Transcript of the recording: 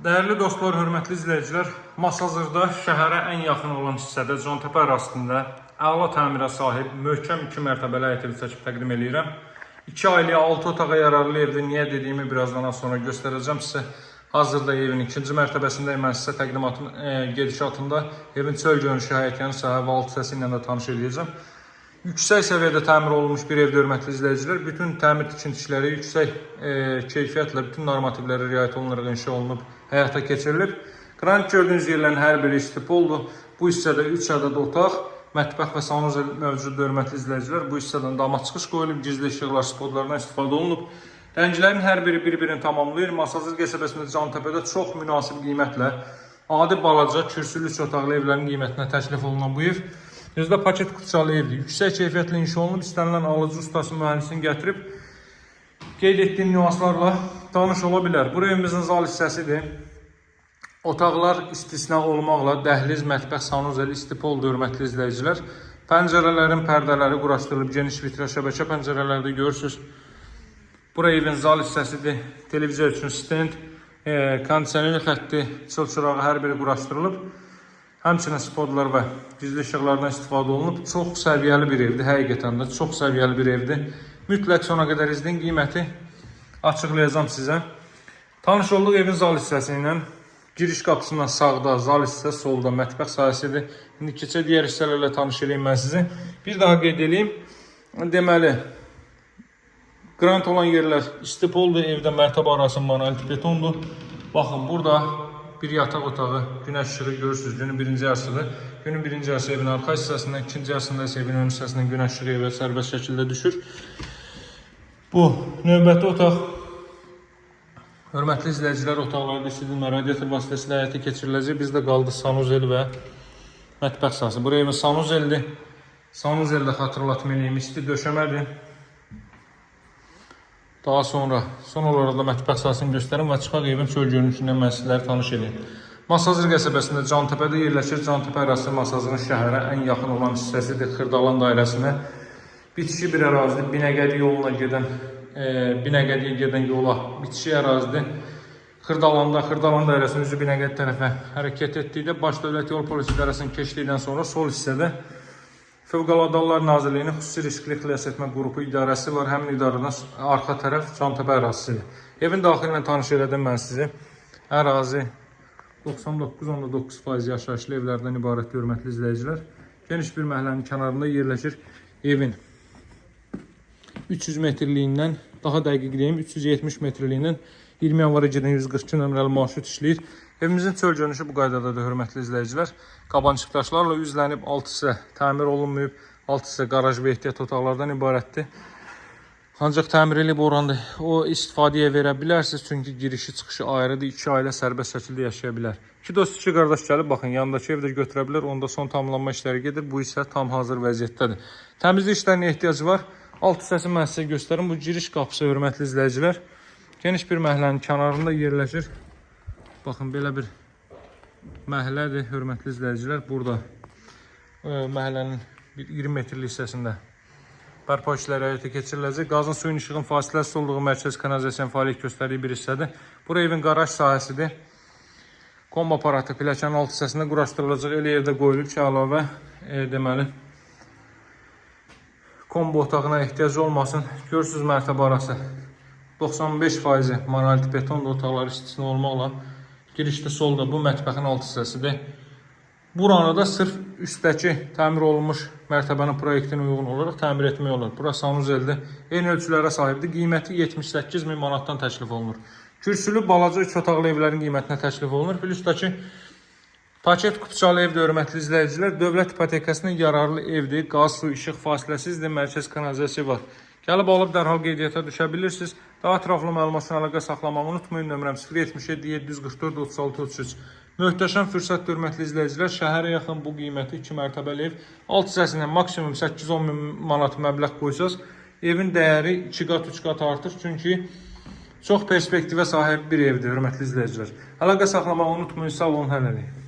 Değerli dostlar, hörmətli izləyicilər, Masazırda şəhərə ən yaxın olan hissədə Cantepe ərazisində əla təmirə sahib möhkəm 2 mərtəbəli həyət evi çəkib təqdim edirəm. 2 ailəyə 6 otağa yararlı evdir. Niyə dediyimi birazdan sonra göstərəcəm sizə. Hazırda evin 2-ci mərtəbəsindəyim. Mən sizə təqdimatın gedişatında evin çöl görünüşü, həyətyanı sahə və alt hissəsi ilə də tanış edəcəm. Yüksək səviyyədə təmir olunmuş bir evdə, hörmətli izləyicilər. Bütün təmir tikinti işləri yüksək keyfiyyətlə, bütün normativlərə riayət olunaraq inşa olunub, həyata keçirilib. Qranit gördüyünüz yerlərin hər biri istipoldur. Bu hissədə 3 ədəd otaq, mətbəx və sanuzel mövcuddur, hörmətli izləyicilər. Bu hissədən dama çıxış qoyulub, gizli işıqlar, spotlardan istifadə olunub. Rənglərin hər biri bir-birini tamamlayır. Masazır qəsəbəsində Cantepe'də çox münasib qiymətlə adi balaca, kürsülü 3 otaqlı evlərin qiymətinə təklif olunan bu ev özdə paket kutuçalı evdir. Yüksək keyfiyyətlə inşa olunub, istənilən alıcı ustası mühəndisini gətirib qeyd etdiyim nüanslarla tanış ola bilər. Bu evimizin zal hissəsidir. Otaqlar istisna olmaqla dəhliz, mətbəx, sanuzel, istipoldur, hörmətli izləyicilər. Pəncərələrin pərdələri quraşdırılıb, geniş vitraj şəbəkə pəncərələrdə görürsünüz. Bura evin zal hissəsidir. Televizor üçün stend, kondisioner xətti, çıl-çırağı hər biri quraşdırılıb. Həmçinin spotlar və gizli işıqlardan istifadə olunub. Çox səviyyəli bir evdir, həqiqətən də çox səviyyəli bir evdir. Mütləq sona qədər izləyin, qiyməti açıqlayacağım sizə. Tanış olduq evin zal hissəsi ilə. Giriş qapısından sağda zal hissə, solda mətbəx sahəsidir. İndi keçə digər hissələrlə tanış edeyim mən sizi. Bir daha qeyd edeyim. Deməli, qranit olan yerlər istipoldur, evdə mərtəbə arası monolitli betondur. Baxın, burada bir yataq otağı, günəş işığı görürsünüz. Günün birinci yarısıdır. Günün birinci yarısı evin arxa hissəsindən, ikinci yarısında isə evin ön hissəsindən günəş işığı evə sərbəst şəkildə düşür. Bu növbəti otaq. Hörmətli izləyicilər, otaqlarda istədilmə radiator vasitəsilə həyata keçiriləcək. Bizdə qaldı sanuzel və mətbəx sahəsi. Buraya evin sanuzeldir. Sanuzeldə xatırlatmalıyım, isti döşəmədir. Daha sonra son olaraq da mətbəx sahəsini göstərim və çıxaq evin çöl görünüşündən mən sizləri tanış edeyim. Masazır qəsəbəsində Cantepe'də yerləşir. Cantepe ərazisi Masazırın şəhərə ən yaxın olan hissəsidir. Xırdalan dairəsinə bitişi bir ərazidir. Binəqədiyə gedən yola bitişi ərazidir. Xırdalan dairəsinin üzü Binəqədi tərəfə hərəkət etdikdə Baş Dövlət Yol Polisi İdarəsinin keçdikdən sonra sol hissədə Fövqəladə Hallar Nazirliyinin xüsusi riskli xilasetmə qrupu idarəsi var. Həmin idarədən arxa tərəf Cantepe ərazisidir. Evin daxili ilə tanış elədim mən sizi. Ərazi 99.9% yaşayışlı evlərdən ibarət, hörmətli izləyicilər. Geniş bir məhəllənin kənarında yerləşir. Evin 300 metrliyindən, daha dəqiq deyim, 370 metrliyindən 20 yanvara gedən 142 nömrəli marşrut işləyir. Evimizin çöl görünüşü bu qaydadadır, hörmətli izləyicilər. Qabançıq daşlarla üzlənib, alt hissə təmir olunmayıb, alt hissə qaraj və ehtiyat otaqlardan ibarətdir. Ancaq təmir eləyib oranında o istifadəyə verə bilərsiniz, çünki girişi çıxışı ayrıdır, 2 ailə sərbəst şəkildə yaşaya bilər. 2 dost, 2 qardaş gəlib, baxın, yanındakı evdə götürə bilər, onda son tamamlanma işləri gedir, bu isə tam hazır vəziyyətdədir. Təmizlik işlərinə ehtiyacı var. Alt hissəsini mən sizə göstərim. Bu giriş qapısı, hörmətli izləyicilər. Geniş bir məhəllənin kənarında yerləşir. Baxın, belə bir məhəllədir, hörmətli izləyicilər. Burada məhəllənin 20 metrlik hissəsində bərpa işləri həyata keçiriləcək. Qazın, suyun, işığın fasiləsiz olduğu mərkəz kanalizasiyanın fəaliyyət göstərdiyi bir hissədir. Bura evin qaraj sahəsidir. Kombo aparatı pilləkənin alt hissəsində quraşdırılacaq. Elə yerdə qoyulub ki, əlavə deməli kombo otağına ehtiyac olmasın. Görürsünüz, mərtəbə arası 95% monolitli betondur, otaqlar istisna olmaqla. Girişdə solda bu mətbəxin alt hissəsidir. Buranı da sırf üstdəki təmir olunmuş mərtəbənin proyektinə uyğun olaraq təmir etmək olur. Bura sanuzeldir. Eyni ölçülərə sahibdir. Qiyməti 78.000 manatdan təklif olunur. Kürsülü balaca 3 otaqlı evlərin qiymətinə təklif olunur. Plusdakı paket kutuçalı evdir, hörmətli izləyicilər. Dövlət ipotekasına yararlı evdir. Qaz, su, işıq fasiləsizdir. Mərkəz kanalizasiya var. Gəlib alıb dərhal qeydiyyata düşə bilirsiniz. Daha ətraflı məlumat üçün əlaqə saxlamağı unutmayın. Nömrəm 077 744 36 33. Möhtəşəm fürsət, hörmətli izləyicilər. Şəhərə yaxın bu qiyməti 2 mərtəbəli ev. Alt hissəsindən maksimum 810 min manat məbləğ qoysaz, evin dəyəri 2 qat, 3 qat artır. Çünki çox perspektivə sahib bir evdir, hörmətli izləyicilər. Əlaqə saxlamağı unutmayın. Sağ olun, hələlik.